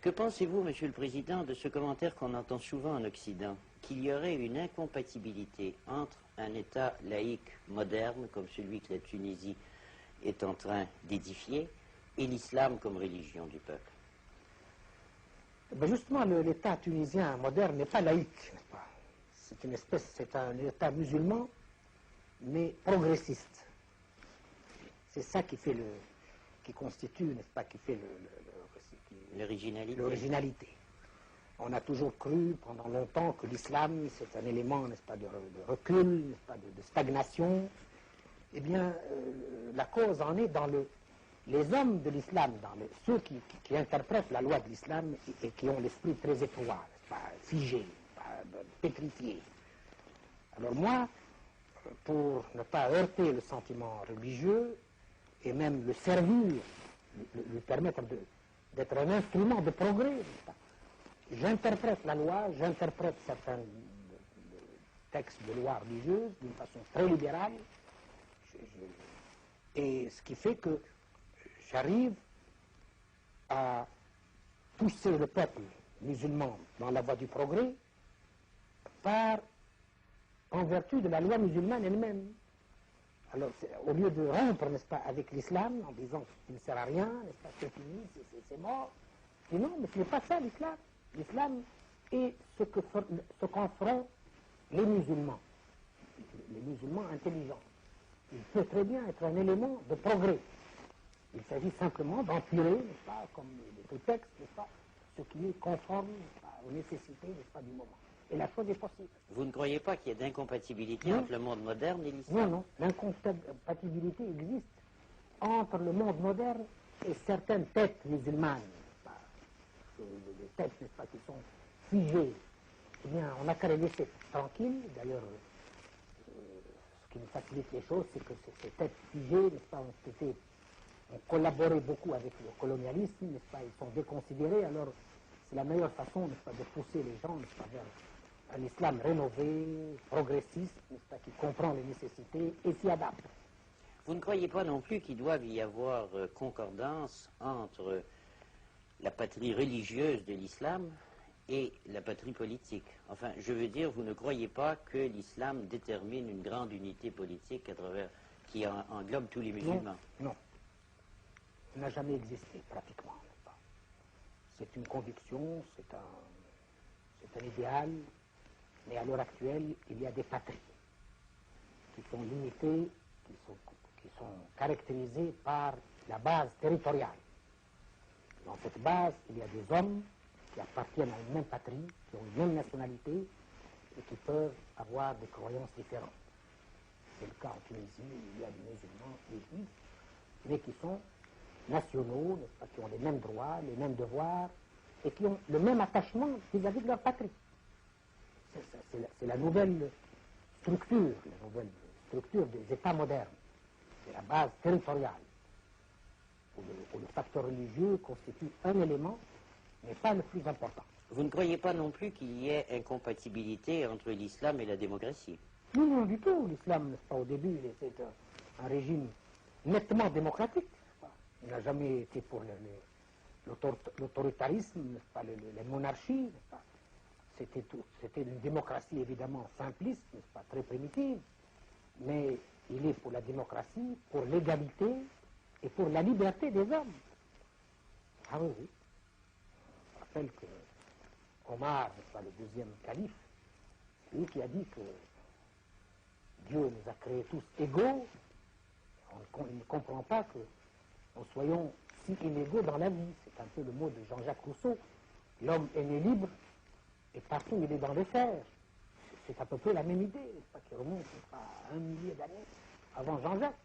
Que pensez-vous, Monsieur le Président, de ce commentaire qu'on entend souvent en Occident, qu'il y aurait une incompatibilité entre un État laïque moderne, comme celui que la Tunisie est en train d'édifier, et l'islam comme religion du peuple? Ben justement, l'État tunisien moderne n'est pas laïque, n'est-ce pas? C'est un État musulman, mais progressiste. C'est ça qui constitue, n'est-ce pas, qui fait l'originalité. On a toujours cru pendant longtemps que l'islam, c'est un élément, n'est-ce pas, de recul, n'est-ce pas, de stagnation. Eh bien, la cause en est dans les hommes de l'islam, ceux qui interprètent la loi de l'islam et qui ont l'esprit très étroit, n'est-ce pas, figé, pétrifié. Alors moi, pour ne pas heurter le sentiment religieux et même le servir, lui permettre d'être un instrument de progrès, j'interprète la loi, j'interprète certains textes de loi religieuse d'une façon très libérale, et ce qui fait que j'arrive à pousser le peuple musulman dans la voie du progrès en vertu de la loi musulmane elle-même. Alors, au lieu de rompre, n'est-ce pas, avec l'islam, en disant qu'il ne sert à rien, n'est-ce pas, c'est fini, c'est mort, et non, mais ce n'est pas ça l'islam. L'islam est ce qu'en feront les musulmans intelligents. Il peut très bien être un élément de progrès. Il s'agit simplement d'empirer, n'est-ce pas, comme les textes, n'est-ce pas, ce qui est conforme, n'est-ce pas, aux nécessités, n'est-ce pas, du moment. Et la chose est possible. Vous ne croyez pas qu'il y ait d'incompatibilité entre le monde moderne et l'islam? Non, non. L'incompatibilité existe entre le monde moderne et certaines têtes musulmanes, n'est-ce pas, des têtes, n'est-ce pas, qui sont figées. Eh bien, on n'a qu'à les laisser tranquilles. D'ailleurs, ce qui nous facilite les choses, c'est que ces têtes figées, n'est-ce pas, ont collaboré beaucoup avec le colonialisme, n'est-ce pas, ils sont déconsidérés, alors c'est la meilleure façon, n'est-ce pas, de pousser les gens, n'est-ce pas, vers un islam rénové, progressiste, n'est-ce pas, qui comprend les nécessités et s'y adapte. Vous ne croyez pas non plus qu'il doive y avoir concordance entre la patrie religieuse de l'islam et la patrie politique? Enfin, je veux dire, vous ne croyez pas que l'islam détermine une grande unité politique qui englobe tous les musulmans? Non, non. Ça n'a jamais existé, pratiquement, n'est-ce pas? C'est une conviction, c'est un idéal, mais à l'heure actuelle, il y a des patries qui sont limitées, qui sont caractérisées par la base territoriale. Dans cette base, il y a des hommes qui appartiennent à une même patrie, qui ont une même nationalité et qui peuvent avoir des croyances différentes. C'est le cas en Tunisie, il y a des musulmans, des juifs, mais qui sont nationaux, n'est-ce pas, qui ont les mêmes droits, les mêmes devoirs, et qui ont le même attachement vis-à-vis de leur patrie. C'est la nouvelle structure des États modernes. C'est la base territoriale, où le facteur religieux constitue un élément, mais pas le plus important. Vous ne croyez pas non plus qu'il y ait incompatibilité entre l'islam et la démocratie? Non, non, du tout. L'islam, n'est-ce pas, au début, c'est un régime nettement démocratique. Il n'a jamais été pour l'autoritarisme, n'est-ce pas, les monarchies, n'est-ce pas. C'était une démocratie évidemment simpliste, n'est-ce pas, très primitive, mais il est pour la démocratie, pour l'égalité et pour la liberté des hommes. Ah oui, oui. Je rappelle que Omar, n'est-ce pas, le deuxième calife, c'est lui qui a dit que Dieu nous a créés tous égaux. On ne comprend pas que nous soyons si inégaux dans la vie. C'est un peu le mot de Jean-Jacques Rousseau. L'homme est né libre et partout il est dans les fers. C'est à peu près la même idée, n'est-ce pas, qui remonte à 1 millier d'années avant Jean-Jacques.